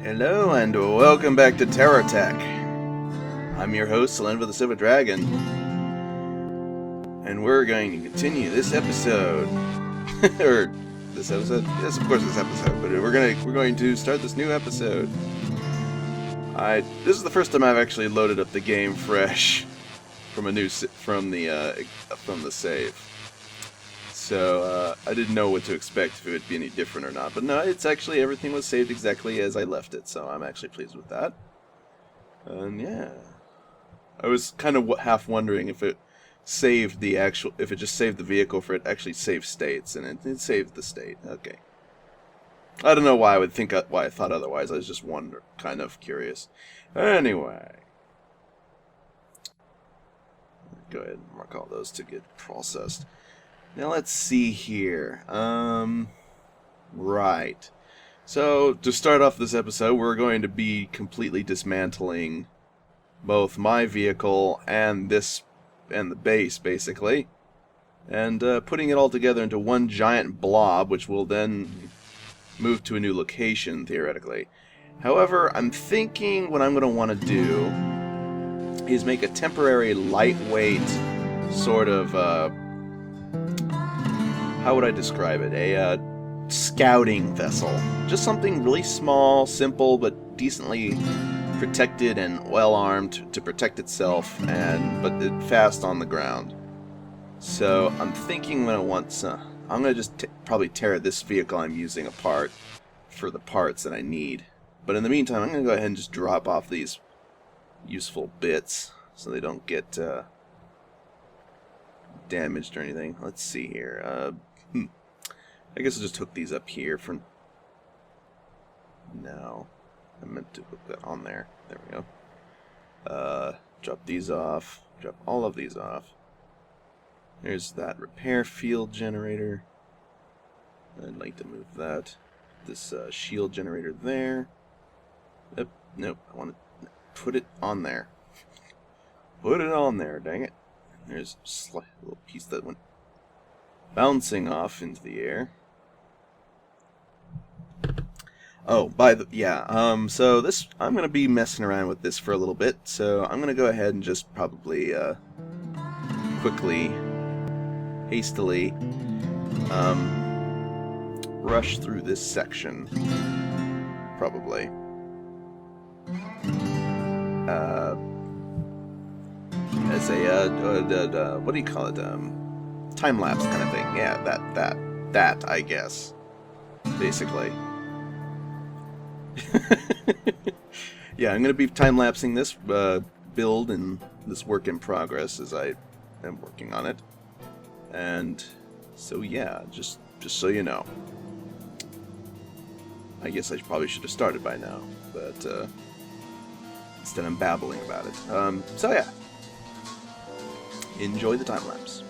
Hello and welcome back to TerraTech. I'm your host, Selene the Silver Dragon, and we're going to continue this episode. Or this episode? Yes, of course, this episode. But we're going to start this new episode. This is the first time I've actually loaded up the game fresh from the save. So I didn't know what to expect, if it would be any different or not. But no, it's actually, everything was saved exactly as I left it, so I'm actually pleased with that. And yeah, I was kind of half wondering if it saved if it just saved the vehicle, for it actually saved states, and it saved the state. Okay. I don't know why I thought otherwise. I was just kind of curious. Anyway, go ahead and mark all those to get processed. Now let's see here. Right. So to start off this episode, we're going to be completely dismantling both my vehicle and the base, basically, and putting it all together into one giant blob, which will then move to a new location, theoretically. However, I'm thinking what I'm going to want to do is make a temporary lightweight sort of, how would I describe it? A scouting vessel. Just something really small, simple, but decently protected and well-armed to protect itself, but fast on the ground. So I'm thinking I'm going to just probably tear this vehicle I'm using apart for the parts that I need. But in the meantime, I'm going to go ahead and just drop off these useful bits so they don't get damaged or anything. Let's see here. I guess I'll just hook these up here for now. I meant to hook that on there. There we go. Drop these off. Drop all of these off. There's that repair field generator. I'd like to move that. This shield generator there. Nope. I want to put it on there. Put it on there, dang it. There's a little piece that went bouncing off into the air. Oh, so this, I'm going to be messing around with this for a little bit, so I'm going to go ahead and just probably, hastily, rush through this section, probably. As a, what do you call it, time-lapse kind of thing. Yeah, that, I guess, basically. Yeah, I'm going to be time-lapsing this build and this work in progress as I am working on it. And so yeah, just so you know. I guess I probably should have started by now, but instead I'm babbling about it. So yeah, enjoy the time-lapse.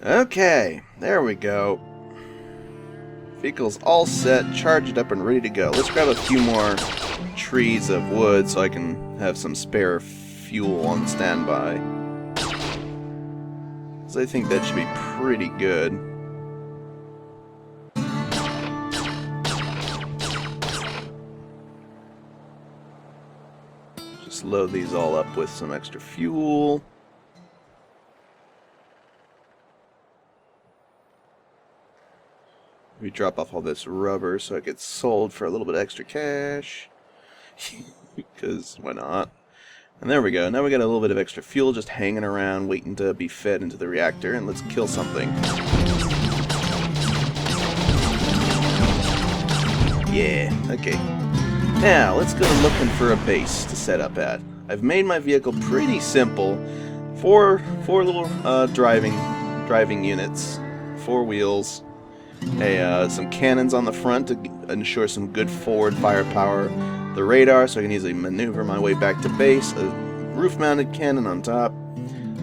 Okay, there we go. Vehicle's all set, charged up, and ready to go. Let's grab a few more trees of wood so I can have some spare fuel on standby. So I think that should be pretty good. Just load these all up with some extra fuel. We drop off all this rubber so it gets sold for a little bit extra cash. Because why not? And there we go. Now we got a little bit of extra fuel just hanging around, waiting to be fed into the reactor. And let's kill something. Yeah, okay. Now, let's go looking for a base to set up at. I've made my vehicle pretty simple. Four little driving units, 4 wheels. Some cannons on the front to ensure some good forward firepower. The radar so I can easily maneuver my way back to base. A roof-mounted cannon on top.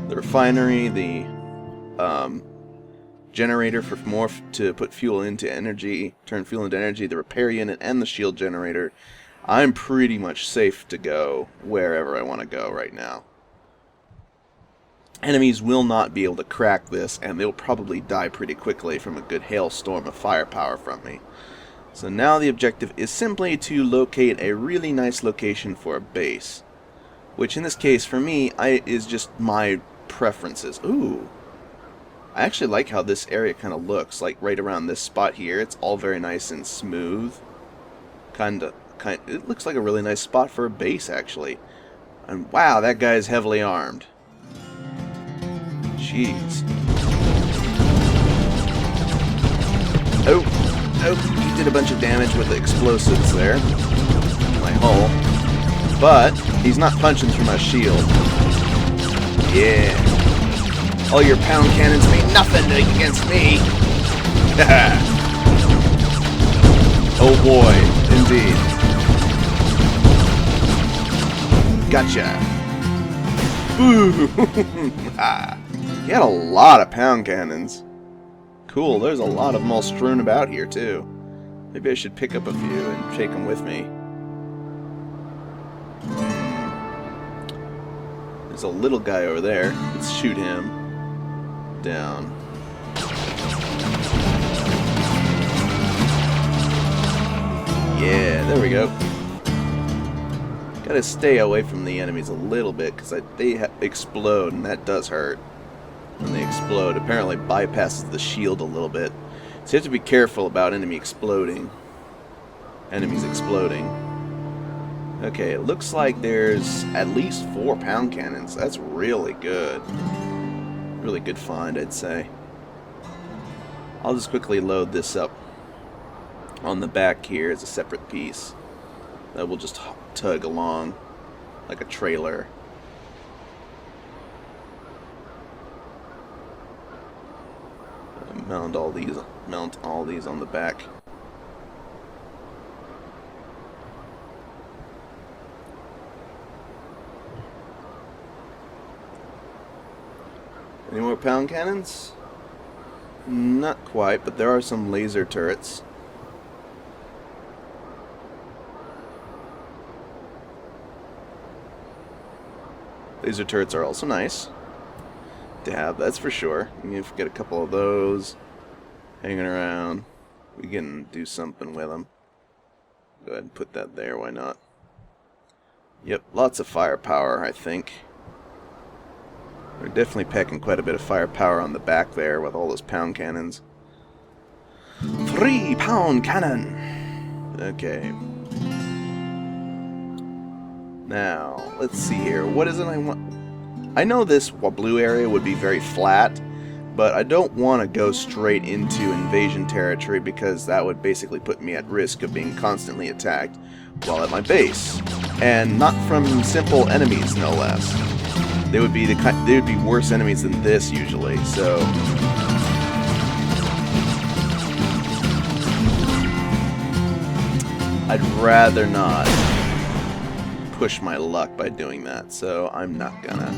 The refinery, the generator for more to put fuel into energy, turn fuel into energy, the repair unit, and the shield generator. I'm pretty much safe to go wherever I want to go right now. Enemies will not be able to crack this, and they'll probably die pretty quickly from a good hailstorm of firepower from me. So now the objective is simply to locate a really nice location for a base, which in this case for me is just my preferences. Ooh, I actually like how this area kind of looks, like right around this spot here. It's all very nice and smooth. It looks like a really nice spot for a base actually. And wow, that guy's heavily armed. Jeez. Oh, he did a bunch of damage with the explosives there. My hull. But he's not punching through my shield. Yeah. All your pound cannons mean nothing against me. Oh boy, indeed. Gotcha. Boo! He had a lot of pound cannons. Cool, there's a lot of them all strewn about here, too. Maybe I should pick up a few and take them with me. There's a little guy over there. Let's shoot him down. Yeah, there we go. Gotta stay away from the enemies a little bit, because they explode, and that does hurt. When they explode, apparently bypasses the shield a little bit. So you have to be careful about enemies exploding. Okay, it looks like there's at least 4 pound cannons. That's really good. Really good find, I'd say. I'll just quickly load this up on the back here as a separate piece. That will just tug along like a trailer. Mount all these on the back. Any more pound cannons? Not quite, but there are some laser turrets. Laser turrets are also nice to have, that's for sure. If we get a couple of those hanging around, we can do something with them. Go ahead and put that there, why not? Yep, lots of firepower, I think. We're definitely packing quite a bit of firepower on the back there with all those pound cannons. 3 pound cannon! Okay. Now, let's see here. What is it I want? I know this blue area would be very flat, but I don't want to go straight into invasion territory because that would basically put me at risk of being constantly attacked while at my base. And not from simple enemies, no less. They would be worse enemies than this usually, so I'd rather not push my luck by doing that, so I'm not gonna.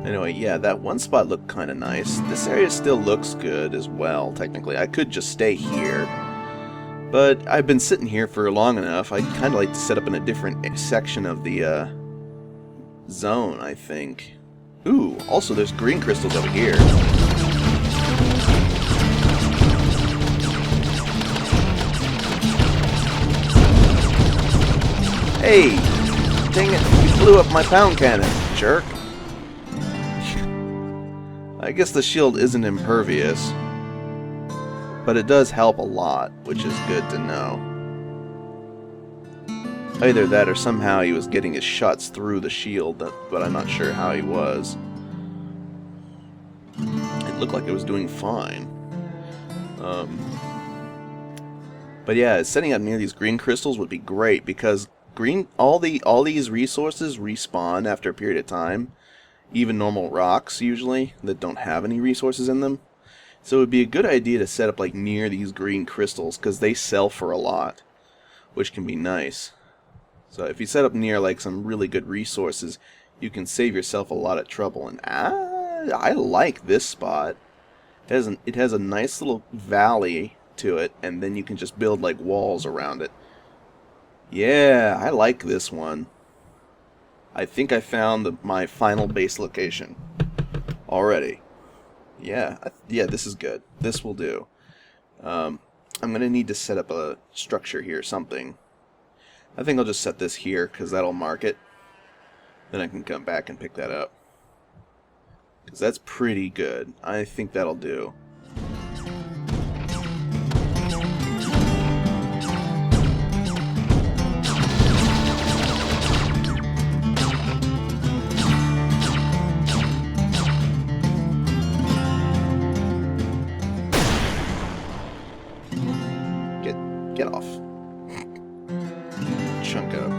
Anyway, yeah, that one spot looked kind of nice. This area still looks good as well, technically. I could just stay here. But I've been sitting here for long enough. I'd kind of like to set up in a different section of the zone, I think. Ooh, also there's green crystals over here. Hey! Dang it, you blew up my pound cannon, jerk. I guess the shield isn't impervious, but it does help a lot, which is good to know. Either that or somehow he was getting his shots through the shield, but I'm not sure how he was. It looked like it was doing fine. But yeah, setting up near these green crystals would be great, because all these resources respawn after a period of time. Even normal rocks, usually, that don't have any resources in them. So it would be a good idea to set up like near these green crystals, because they sell for a lot, which can be nice. So if you set up near like some really good resources, you can save yourself a lot of trouble. And I like this spot. It has a nice little valley to it, and then you can just build like walls around it. Yeah, I like this one. I think I found my final base location already. Yeah, this is good. This will do. I'm going to need to set up a structure here, something. I think I'll just set this here, because that'll mark it. Then I can come back and pick that up. Because that's pretty good. I think that'll do. Get off. Chunk up.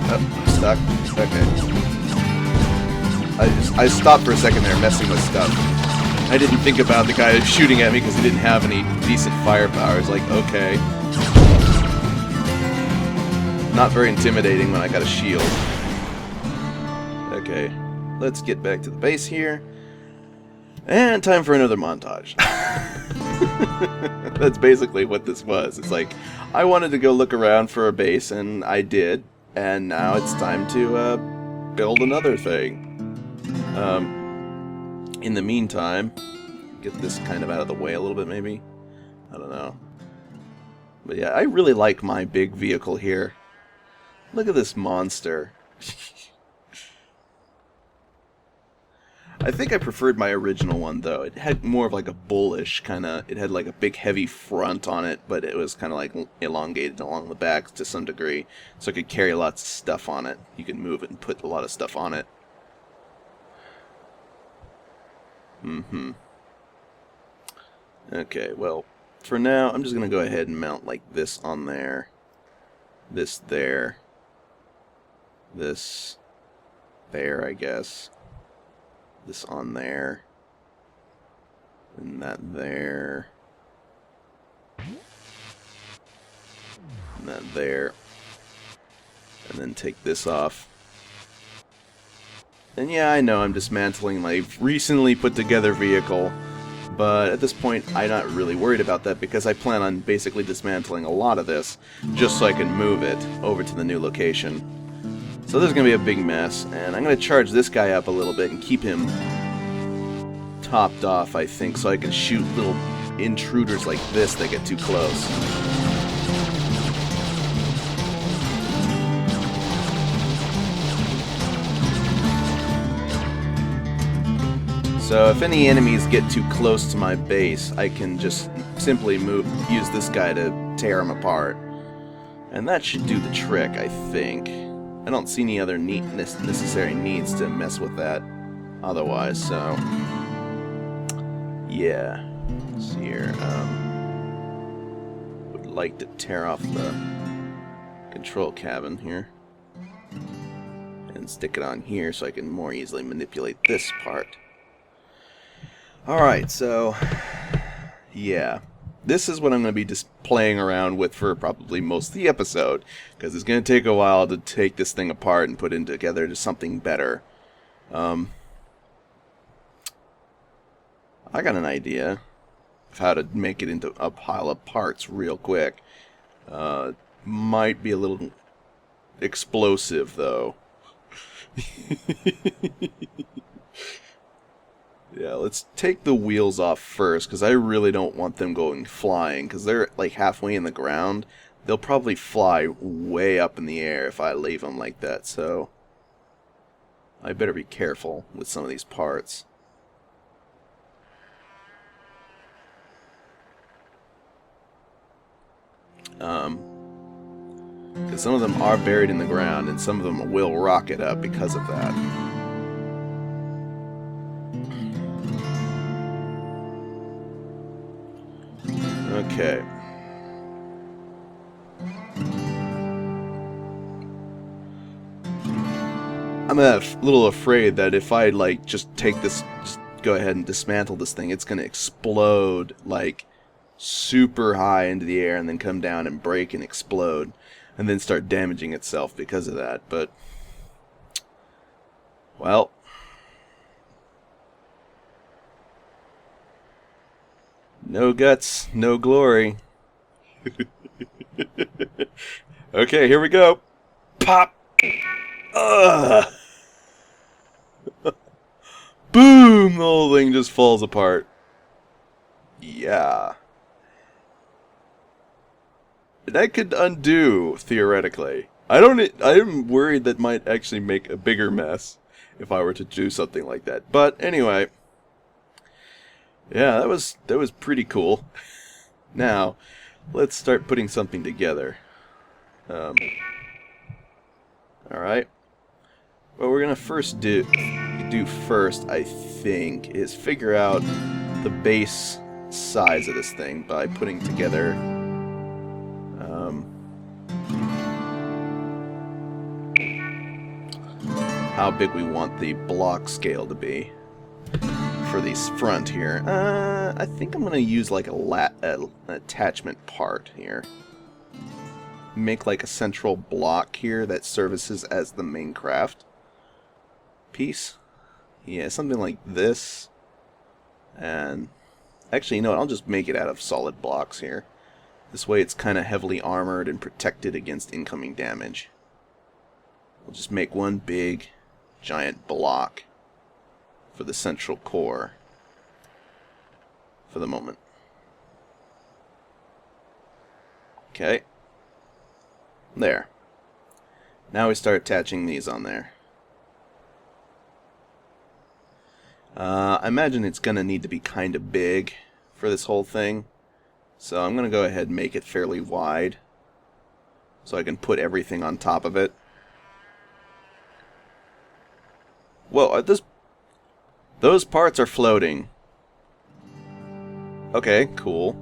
Oh, stuck. Okay. I stopped for a second there messing with stuff. I didn't think about the guy shooting at me because he didn't have any decent firepower. It's like, okay. Not very intimidating when I got a shield. Okay. Let's get back to the base here. And time for another montage. That's basically what this was. It's like, I wanted to go look around for a base, and I did. And now it's time to build another thing. In the meantime, get this kind of out of the way a little bit, maybe? I don't know. But yeah, I really like my big vehicle here. Look at this monster. I think I preferred my original one, though. It had more of like a bullish kind of... It had like a big heavy front on it, but it was kind of like elongated along the back to some degree. So it could carry lots of stuff on it. You could move it and put a lot of stuff on it. Okay, well, for now, I'm just going to go ahead and mount like this on there. This there. This there, I guess. This on there. And that there. And that there. And then take this off. And yeah, I know I'm dismantling my recently put together vehicle, but at this point I'm not really worried about that because I plan on basically dismantling a lot of this just so I can move it over to the new location. So this is going to be a big mess, and I'm going to charge this guy up a little bit and keep him topped off, I think, so I can shoot little intruders like this that get too close. So if any enemies get too close to my base, I can just simply use this guy to tear them apart. And that should do the trick, I think. I don't see any other necessary needs to mess with that otherwise, so... Yeah. Let's see here. Would like to tear off the control cabin here. And stick it on here so I can more easily manipulate this part. Alright, so... Yeah. this is what I'm going to be just playing around with for probably most of the episode, because it's going to take a while to take this thing apart and put it together to something better. I got an idea of how to make it into a pile of parts real quick. Might be a little explosive, though. Yeah, let's take the wheels off first, because I really don't want them going flying, because they're like halfway in the ground. They'll probably fly way up in the air if I leave them like that, so I better be careful with some of these parts. Because some of them are buried in the ground, and some of them will rocket up because of that. Okay. I'm a little afraid that if I, like, just take this, just go ahead and dismantle this thing, it's gonna explode, like, super high into the air and then come down and break and explode and then start damaging itself because of that. But, well, no guts, no glory. Okay, here we go. Pop! Ugh! Boom! The whole thing just falls apart. Yeah. That could undo, theoretically. I'm worried that might actually make a bigger mess if I were to do something like that. But anyway, yeah, that was pretty cool. Now, let's start putting something together. Alright. What we're gonna first do first, I think, is figure out the base size of this thing by putting together how big we want the block scale to be for this front here. I think I'm gonna use like an attachment part here. Make like a central block here that services as the main craft piece. Yeah, something like this. And actually, you know what? I'll just make it out of solid blocks here. This way it's kind of heavily armored and protected against incoming damage. We'll just make one big, giant block for the central core for the moment. Okay. There. Now we start attaching these on there. I imagine it's going to need to be kind of big for this whole thing. So I'm going to go ahead and make it fairly wide so I can put everything on top of it. Whoa, those parts are floating. Okay, cool.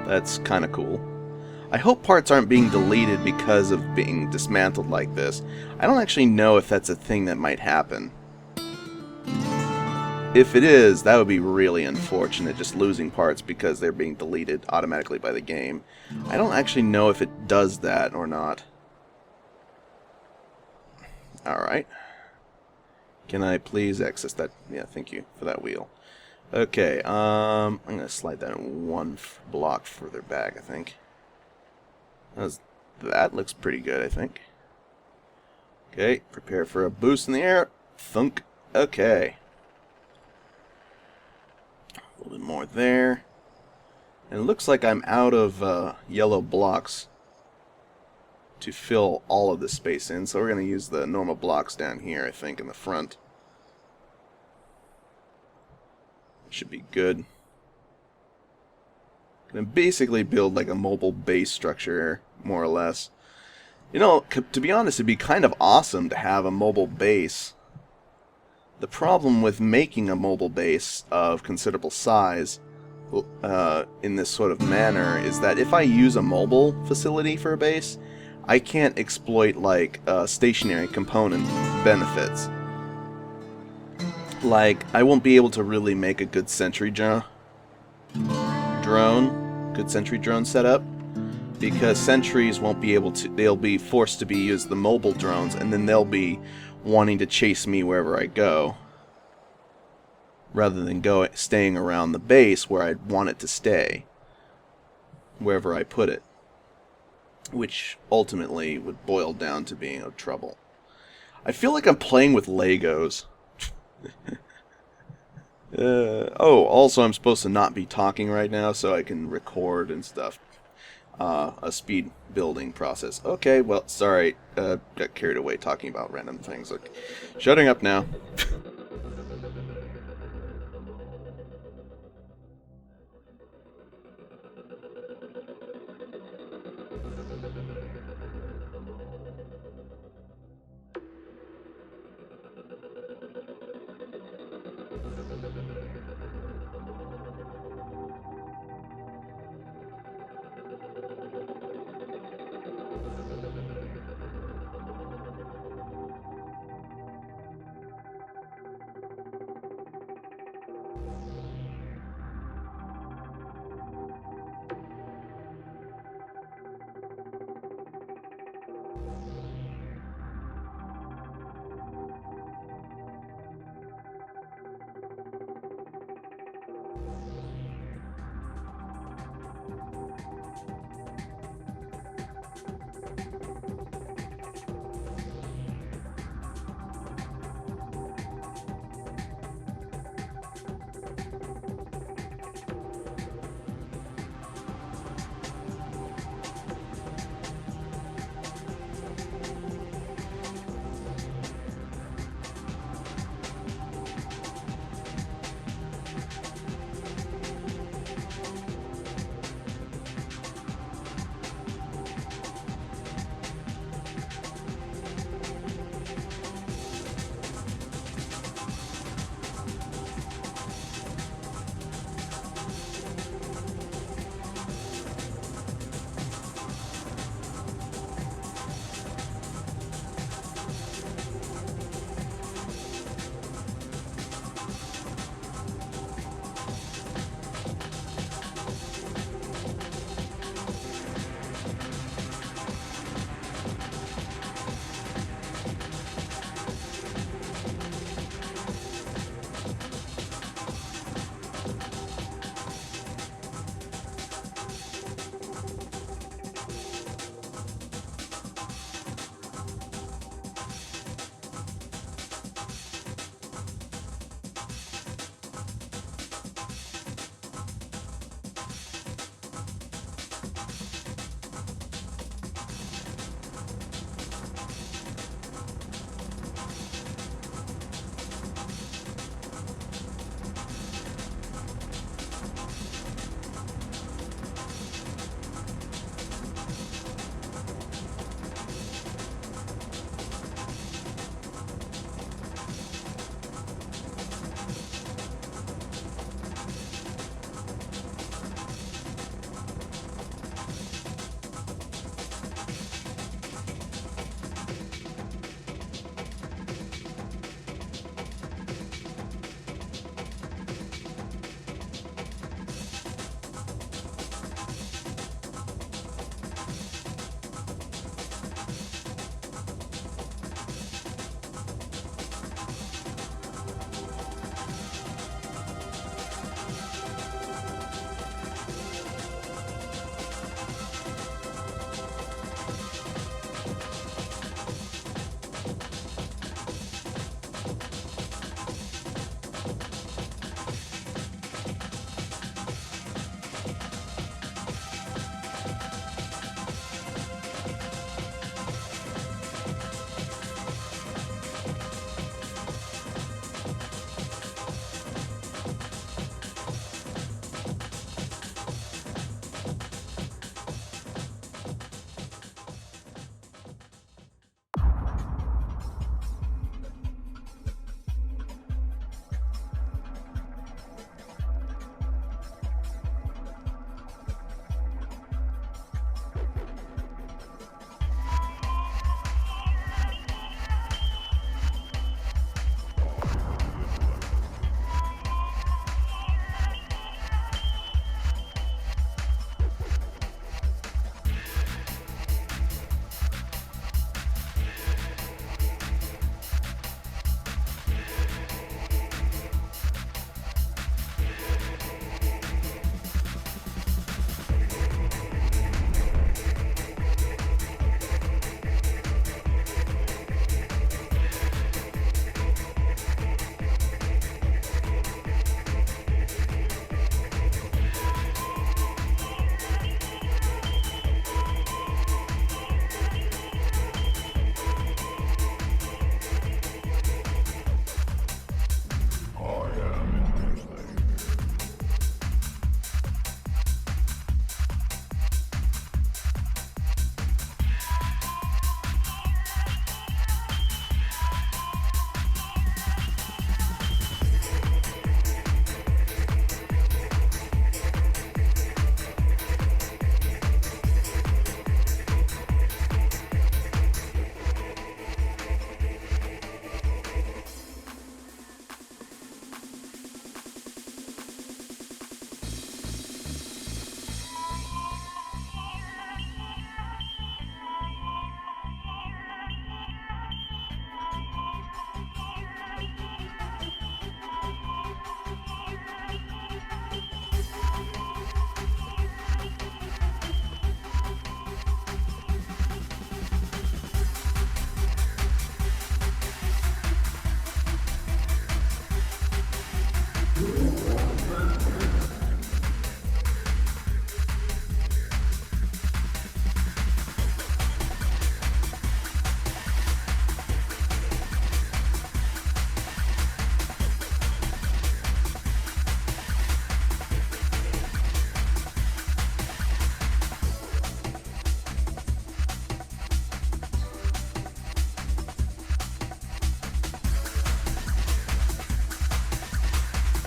That's kind of cool. I hope parts aren't being deleted because of being dismantled like this. I don't actually know if that's a thing that might happen. If it is, that would be really unfortunate, just losing parts because they're being deleted automatically by the game. I don't actually know if it does that or not. Alright. Can I please access that? Yeah, thank you for that wheel. Okay, I'm going to slide that one block further back, I think. That looks pretty good, I think. Okay, prepare for a boost in the air. Thunk. Okay. A little bit more there. And it looks like I'm out of yellow blocks to fill all of this space in, so we're going to use the normal blocks down here, I think, in the front. Should be good. Gonna basically build like a mobile base structure, more or less. You know, to be honest, it'd be kind of awesome to have a mobile base. The problem with making a mobile base of considerable size in this sort of manner is that if I use a mobile facility for a base, I can't exploit like stationary component benefits. like, I won't be able to really make a good sentry drone, good sentry drone setup, because sentries won't be able to, they'll be forced to be use the mobile drones, and then they'll be wanting to chase me wherever I go, rather than staying around the base where I'd want it to stay, wherever I put it, which ultimately would boil down to being of trouble. I feel like I'm playing with Legos. Oh, also I'm supposed to not be talking right now so I can record and stuff. A speed building process. Okay, well, sorry. Got carried away talking about random things. Like, shutting up now.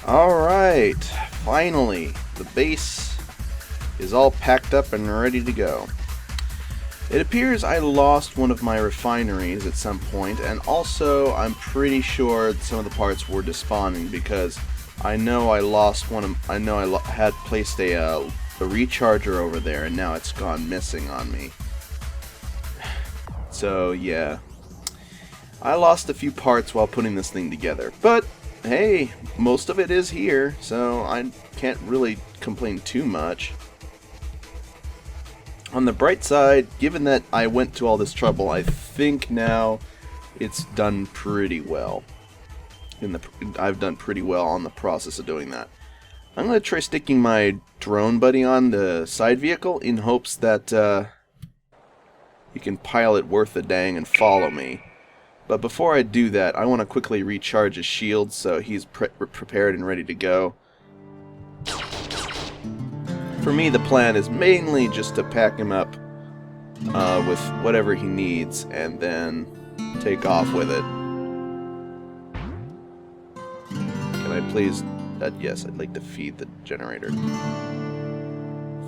Alright, finally, the base is all packed up and ready to go. It appears I lost one of my refineries at some point, and also I'm pretty sure some of the parts were despawning, because I know I lost one of, had placed a recharger over there, and now it's gone missing on me. So yeah, I lost a few parts while putting this thing together, but hey, most of it is here, so I can't really complain too much. On the bright side, given that I went to all this trouble, I think now it's done pretty well. I've done pretty well on the process of doing that. I'm going to try sticking my drone buddy on the side vehicle in hopes that he can pilot worth a dang and follow me. But before I do that, I want to quickly recharge his shield so he's prepared and ready to go. For me, the plan is mainly just to pack him up with whatever he needs and then take off with it. Can I please... yes, I'd like to feed the generator.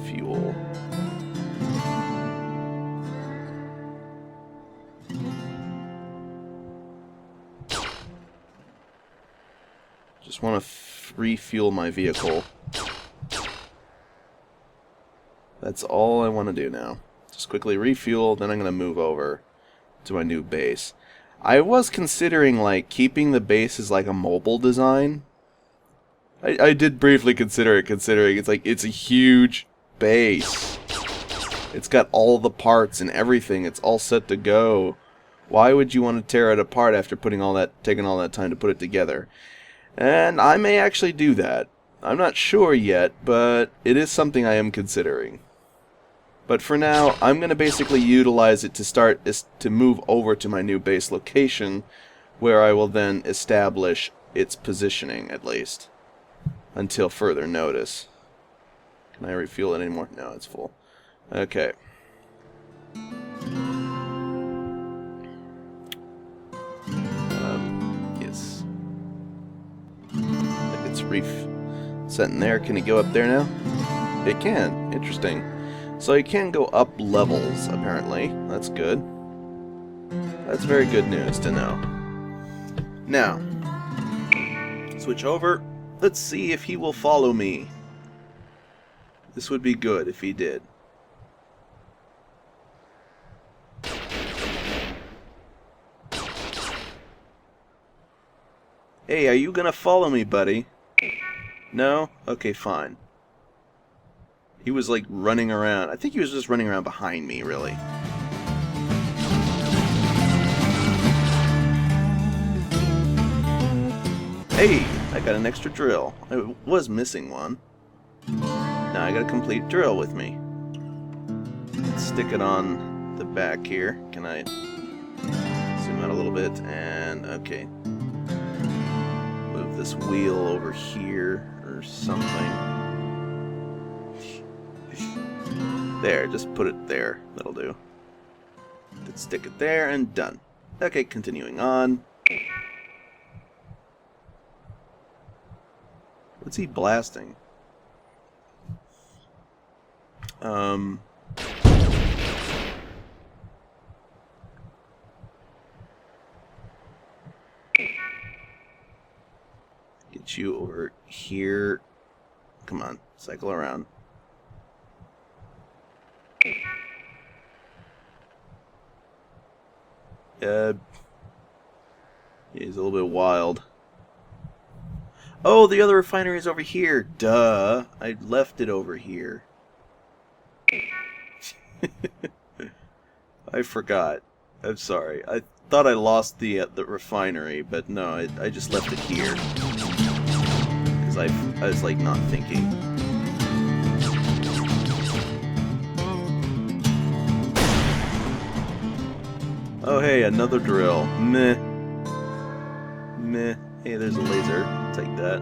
Fuel. Just want to refuel my vehicle. That's all I want to do now. Just quickly refuel, then I'm going to move over to my new base. I was considering like keeping the base as like a mobile design. I did briefly consider it, considering it's a huge base. It's got all the parts and everything. It's all set to go. Why would you want to tear it apart after taking all that time to put it together? And I may actually do that. I'm not sure yet, but it is something I am considering. But for now, I'm going to basically utilize it to move over to my new base location, where I will then establish its positioning, at least, until further notice. Can I refuel it anymore? No, it's full. Okay. Yes. It's set in there. Can it go up there now? It can. Interesting. So it can go up levels, apparently. That's good. That's very good news to know. Now, switch over. Let's see if he will follow me. This would be good if he did. Hey, are you gonna follow me, buddy? No? Okay, fine. He was like running around. I think he was just running around behind me, really. Hey, I got an extra drill. I was missing one. Now I got a complete drill with me. Let's stick it on the back here. Can I zoom out a little bit? And okay. Move this wheel over here or something. There, just put it there. That'll do. Let's stick it there and done. Okay, continuing on. What's he blasting? Get you over here. Come on, cycle around. He's a little bit wild. Oh, the other refinery is over here. Duh. I left it over here. I forgot. I'm sorry. I thought I lost the refinery, but no, I just left it here. Because because I was like not thinking. Oh hey, another drill. Meh. Meh. Hey, there's a laser. I'll take that.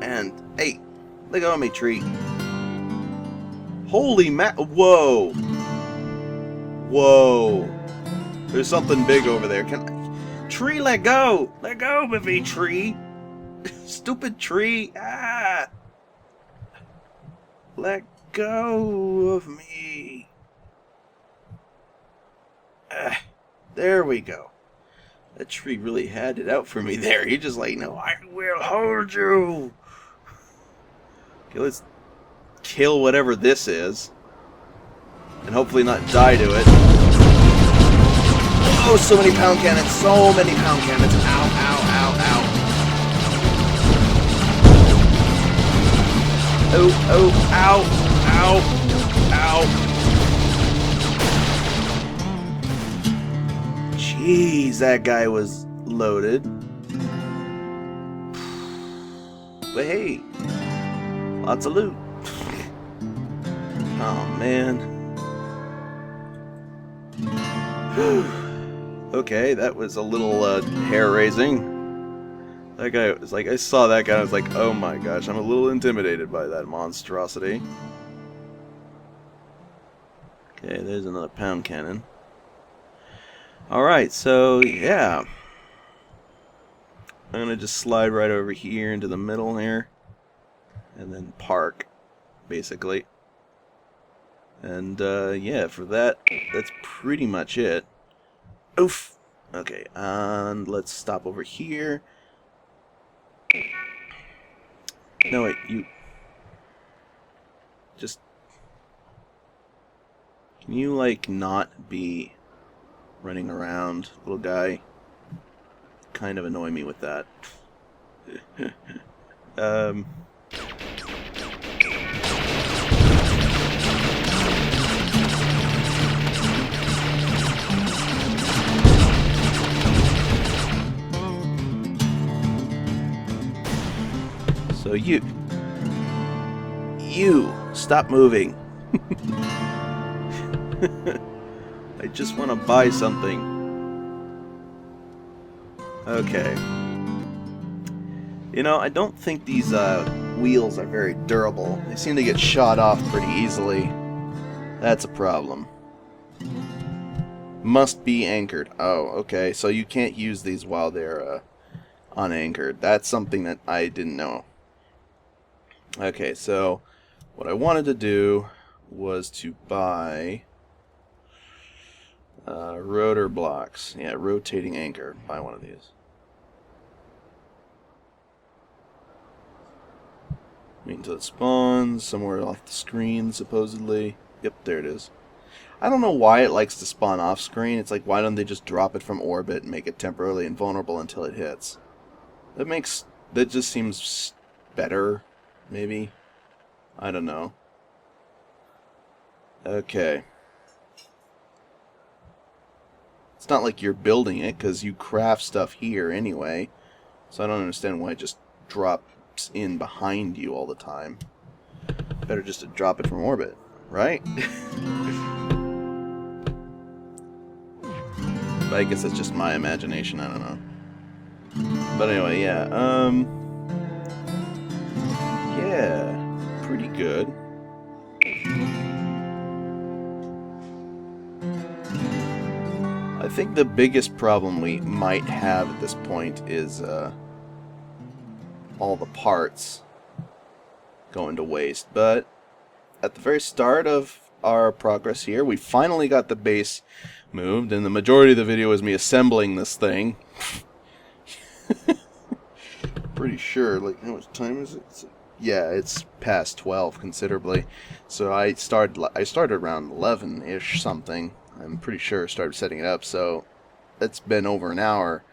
And hey, look at me, tree. Holy whoa! Whoa! There's something big over there. Tree, let go! Let go of me, tree! Stupid tree! Ah! Let go of me! Ah, there we go. That tree really had it out for me there. He just like, no, I will hold you! Okay, let's kill whatever this is. And hopefully not die to it. Oh, so many pound cannons! So many pound cannons! Ow, ow, ow, ow! Oh, oh, ow, ow, ow! Jeez, that guy was loaded. But hey, lots of loot. Oh man. Okay, that was a little hair-raising. That guy was like, I saw that guy and I was like, oh my gosh, I'm a little intimidated by that monstrosity. Okay, there's another pound cannon. Alright, so yeah. I'm gonna just slide right over here into the middle here. And then park, basically. And yeah, for that, that's pretty much it. Oof! Okay, and let's stop over here. No, wait, you... Just... Can you, like, not be running around, little guy? Kind of annoy me with that. So you stop moving. I just want to buy something. Okay. You know, I don't think these wheels are very durable. They seem to get shot off pretty easily. That's a problem. Must be anchored. Oh, okay. So you can't use these while they're unanchored. That's something that I didn't know. Okay, so what I wanted to do was to buy rotor blocks. Yeah, rotating anchor. Buy one of these. Wait until it spawns somewhere off the screen, supposedly. Yep, there it is. I don't know why it likes to spawn off screen. It's like, why don't they just drop it from orbit and make it temporarily invulnerable until it hits? That just seems better. Maybe? I don't know. Okay. It's not like you're building it, because you craft stuff here anyway. So I don't understand why it just drops in behind you all the time. Better just to drop it from orbit, right? But I guess that's just my imagination, I don't know. But anyway, yeah, yeah, pretty good. I think the biggest problem we might have at this point is all the parts going to waste. But at the very start of our progress here, we finally got the base moved, and the majority of the video is me assembling this thing. Pretty sure, like, how much time is it? Yeah, it's past 12 considerably. So I started around 11-ish something. I'm pretty sure started setting it up, so it's been over an hour.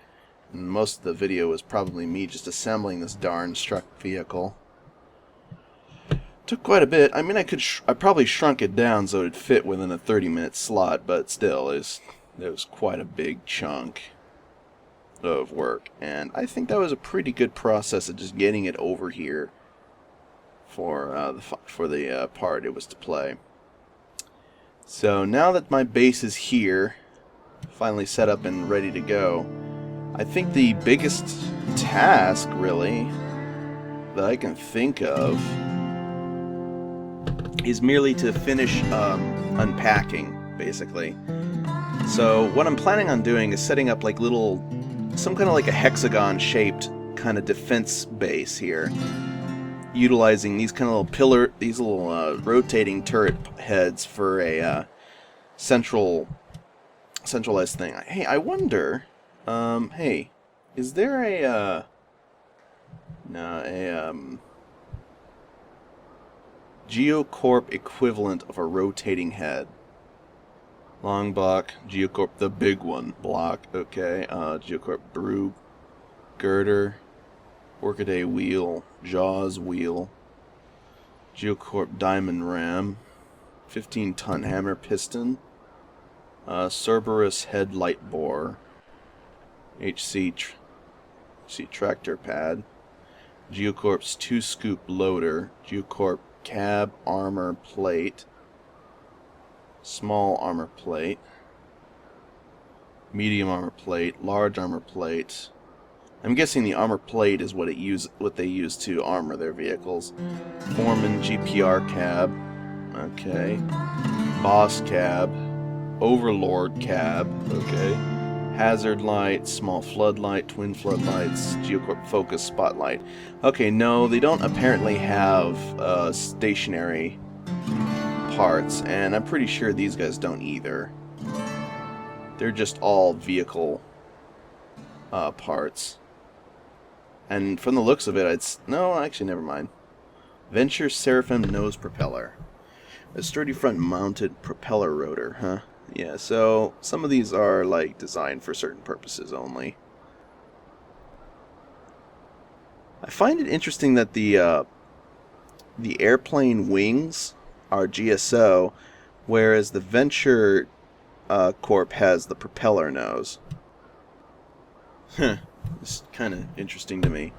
And most of the video was probably me just assembling this darn struck vehicle. Took quite a bit. I mean, I probably shrunk it down so it'd fit within a 30-minute slot, but still, it was quite a big chunk. of work, and I think that was a pretty good process of just getting it over here for the part it was to play. So now that my base is here, finally set up and ready to go, I think the biggest task, really, that I can think of is merely to finish unpacking, basically. So what I'm planning on doing is setting up like some kind of like a hexagon-shaped kind of defense base here, utilizing these kind of little rotating turret heads for a centralized thing. Hey, I wonder, hey, is there a Geocorp equivalent of a rotating head? Long block, Geocorp, the big one, block, okay, Geocorp brew, girder, Workaday wheel, Jaws wheel, Geocorp diamond ram, 15-ton hammer piston, Cerberus headlight bore, HC tractor pad, Geocorp's 2-scoop loader, Geocorp cab armor plate, small armor plate, medium armor plate, large armor plate. I'm guessing the armor plate is what they use to armor their vehicles. Foreman GPR cab, okay. Boss cab, Overlord cab, okay. Hazard light, small floodlight, twin floodlights, Geocorp focus spotlight. Okay, no, they don't apparently have stationary parts, and I'm pretty sure these guys don't either. They're just all vehicle parts. And from the looks of it, no, actually, never mind. Venture Seraphim nose propeller. A sturdy front-mounted propeller rotor, huh? Yeah, so some of these are like designed for certain purposes only. I find it interesting that the airplane wings are GSO, whereas the Venture Corp has the propeller nose. Huh. It's kind of interesting to me.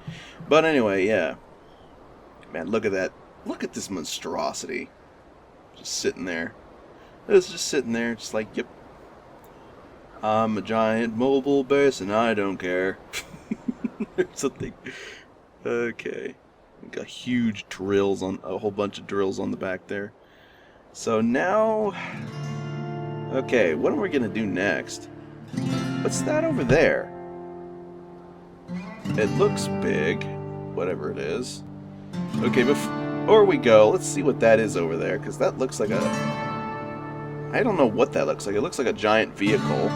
But anyway, yeah. Man, look at that. Look at this monstrosity. Just sitting there. It's just sitting there, just like, yep. I'm a giant mobile base and I don't care. Or something. Okay. Got huge drills a whole bunch of drills on the back there. So now, okay, what are we gonna do next? What's that over there? It looks big, whatever it is. Okay, before we go, let's see what that is over there, because that looks like I don't know what that looks like. It looks like a giant vehicle.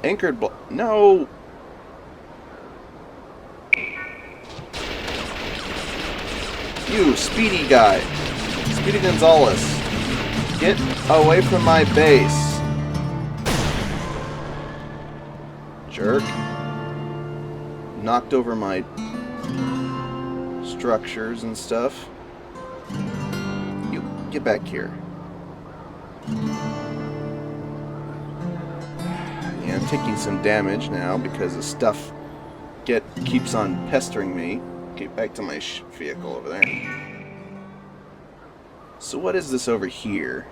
Anchored no! You, Speedy guy. Speedy Gonzalez. Get away from my base. Jerk. Knocked over my structures and stuff. You, get back here. Yeah, I'm taking some damage now because the stuff keeps on pestering me. Get back to my vehicle over there. So what is this over here?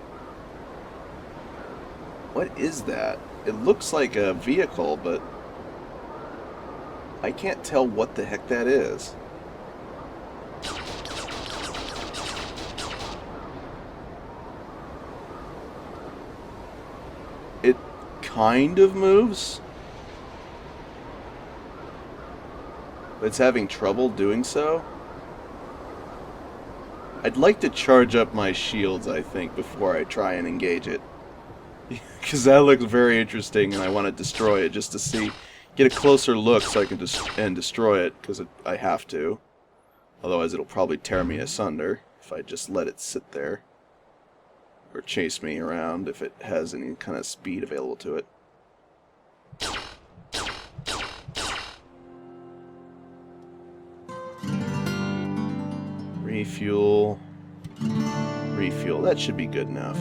What is that? It looks like a vehicle, but I can't tell what the heck that is. It kind of moves. But it's having trouble doing so. I'd like to charge up my shields, I think, before I try and engage it. Because that looks very interesting, and I want to destroy it just to get a closer look so I can destroy it, because I have to. Otherwise it'll probably tear me asunder if I just let it sit there. Or chase me around if it has any kind of speed available to it. Refuel. Refuel. That should be good enough.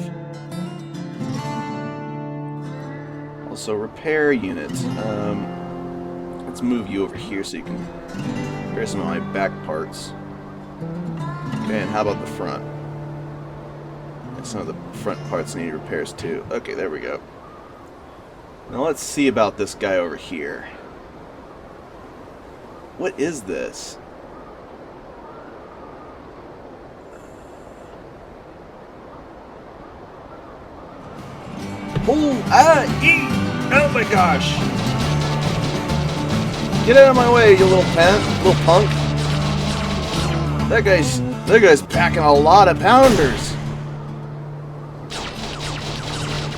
Also, repair units. Let's move you over here so you can repair some of my back parts. Okay, and how about the front? Some of the front parts need repairs too. Okay, there we go. Now let's see about this guy over here. What is this? Oh my gosh! Get out of my way, you little punk! That guy's packing a lot of pounders.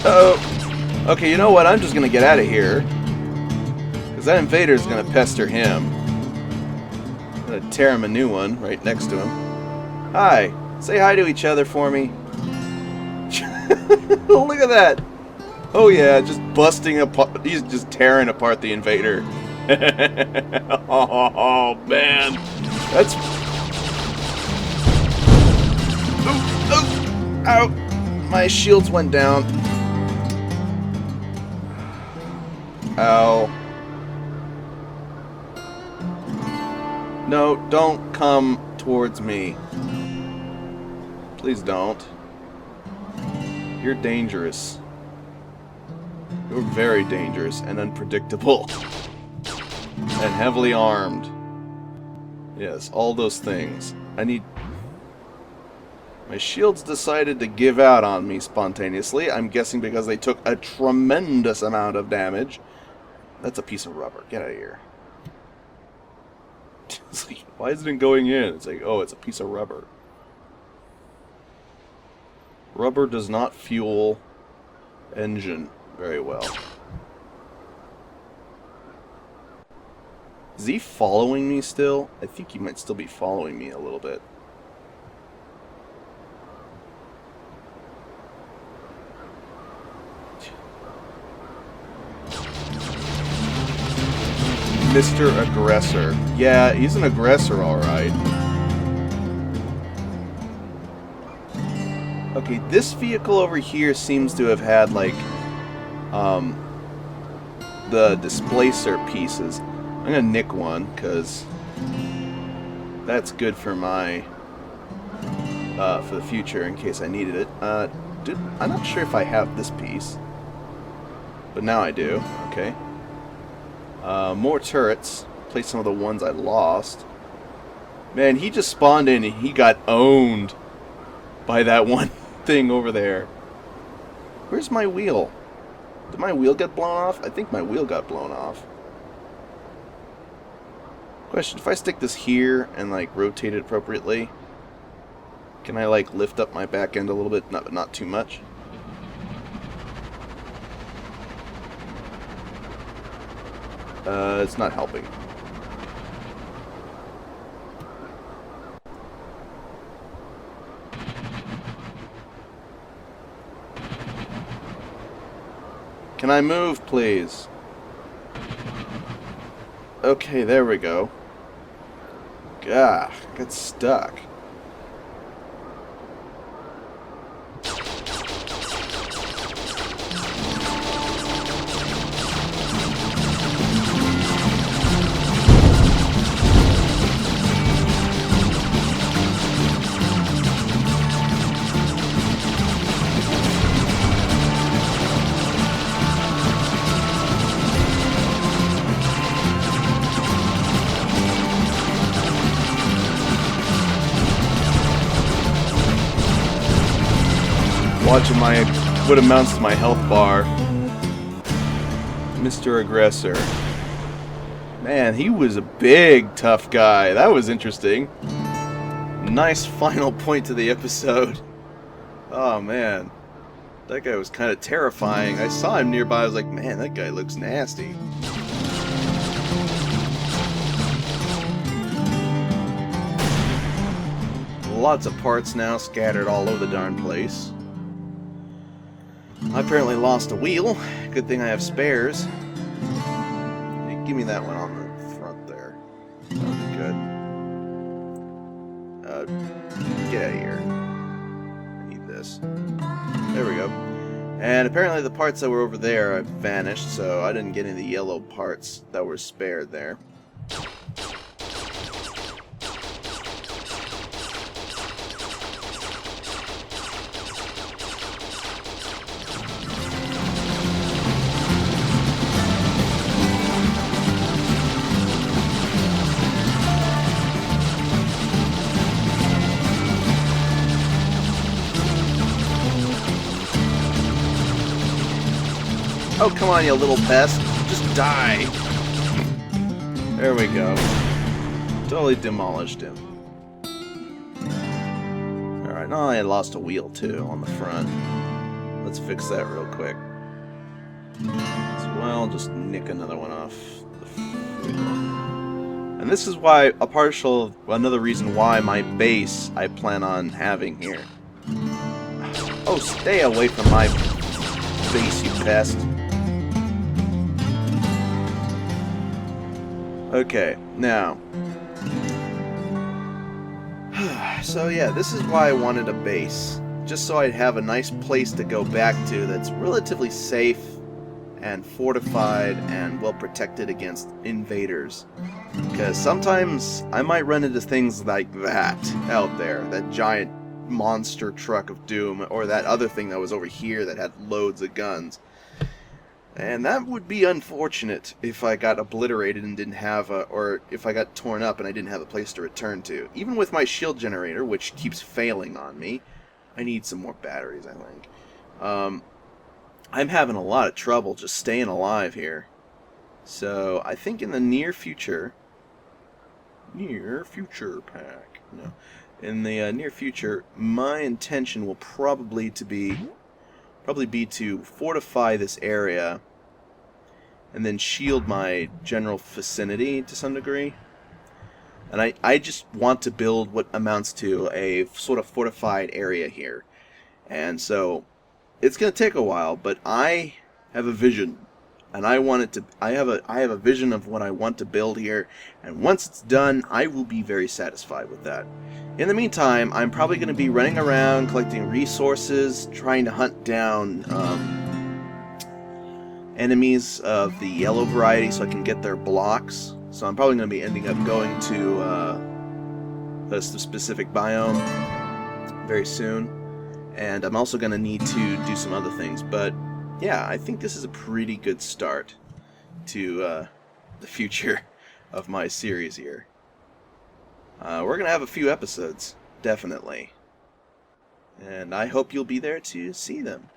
Uh-oh. Okay, you know what? I'm just gonna get out of here. Because that invader's gonna pester him. I'm gonna tear him a new one right next to him. Hi. Say hi to each other for me. Look at that. Oh yeah, just busting apart. He's just tearing apart the invader. Oh man. That's... Oh, ow. My shields went down. Ow. No, don't come towards me. Please don't. You're dangerous. You're very dangerous and unpredictable. And heavily armed. Yes, all those things. I need... My shields decided to give out on me spontaneously. I'm guessing because they took a tremendous amount of damage. That's a piece of rubber. Get out of here. It's like, why isn't it going in? It's like, oh, it's a piece of rubber. Rubber does not fuel engine very well. Is he following me still? I think he might still be following me a little bit. Mr. Aggressor. Yeah, he's an aggressor, alright. Okay, this vehicle over here seems to have had, like, the displacer pieces. I'm gonna nick one, because that's good for my, for the future, in case I needed it. I'm not sure if I have this piece. But now I do. Okay. More turrets. Place some of the ones I lost. Man, he just spawned in and he got owned by that one thing over there. Where's my wheel? Did my wheel get blown off? I think my wheel got blown off. Question, if I stick this here and like rotate it appropriately, can I like lift up my back end a little bit? Not too much. It's not helping. Can I move, please? Okay, there we go. Gah, got stuck. Watching my, what amounts to my health bar. Mr. Aggressor. Man, he was a big, tough guy. That was interesting. Nice final point to the episode. Oh, man. That guy was kind of terrifying. I saw him nearby. I was like, man, that guy looks nasty. Lots of parts now scattered all over the darn place. I apparently lost a wheel. Good thing I have spares. Hey, give me that one on the front there. That would be good. Get out of here. I need this. There we go. And apparently the parts that were over there have vanished, so I didn't get any of the yellow parts that were spared there. Oh, come on, you little pest. Just die. There we go. Totally demolished him. Alright, now I lost a wheel, too, on the front. Let's fix that real quick. As well, just nick another one off the wheel. And this is why, another reason why my base I plan on having here. Oh, stay away from my base, you pest. Okay, now. So yeah, this is why I wanted a base. Just so I'd have a nice place to go back to that's relatively safe and fortified and well protected against invaders. Because sometimes I might run into things like that out there. That giant monster truck of doom, or that other thing that was over here that had loads of guns. And that would be unfortunate if I got obliterated and didn't have or if I got torn up and I didn't have a place to return to. Even with my shield generator, which keeps failing on me, I need some more batteries, I think. I'm having a lot of trouble just staying alive here. So I think in the near future pack, no. In the near future, my intention will probably be to fortify this area and then shield my general vicinity to some degree. And I just want to build what amounts to a sort of fortified area here. And so it's going to take a while, but I have a vision. And I have a vision of what I want to build here, and once it's done, I will be very satisfied with that. In the meantime, I'm probably going to be running around collecting resources, trying to hunt down enemies of the yellow variety so I can get their blocks. So I'm probably going to be ending up going to a specific biome very soon, and I'm also going to need to do some other things, but yeah, I think this is a pretty good start to the future of my series here. We're going to have a few episodes, definitely. And I hope you'll be there to see them.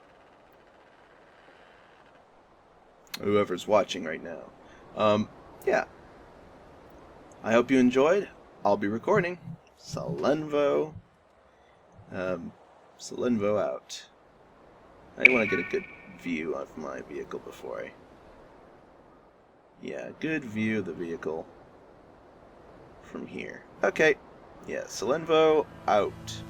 Whoever's watching right now. Yeah. I hope you enjoyed. I'll be recording. Salenvo. Salenvo out. I want to get a good view of my vehicle before I... Yeah, good view of the vehicle from here. Okay. Yeah, Salenvo out.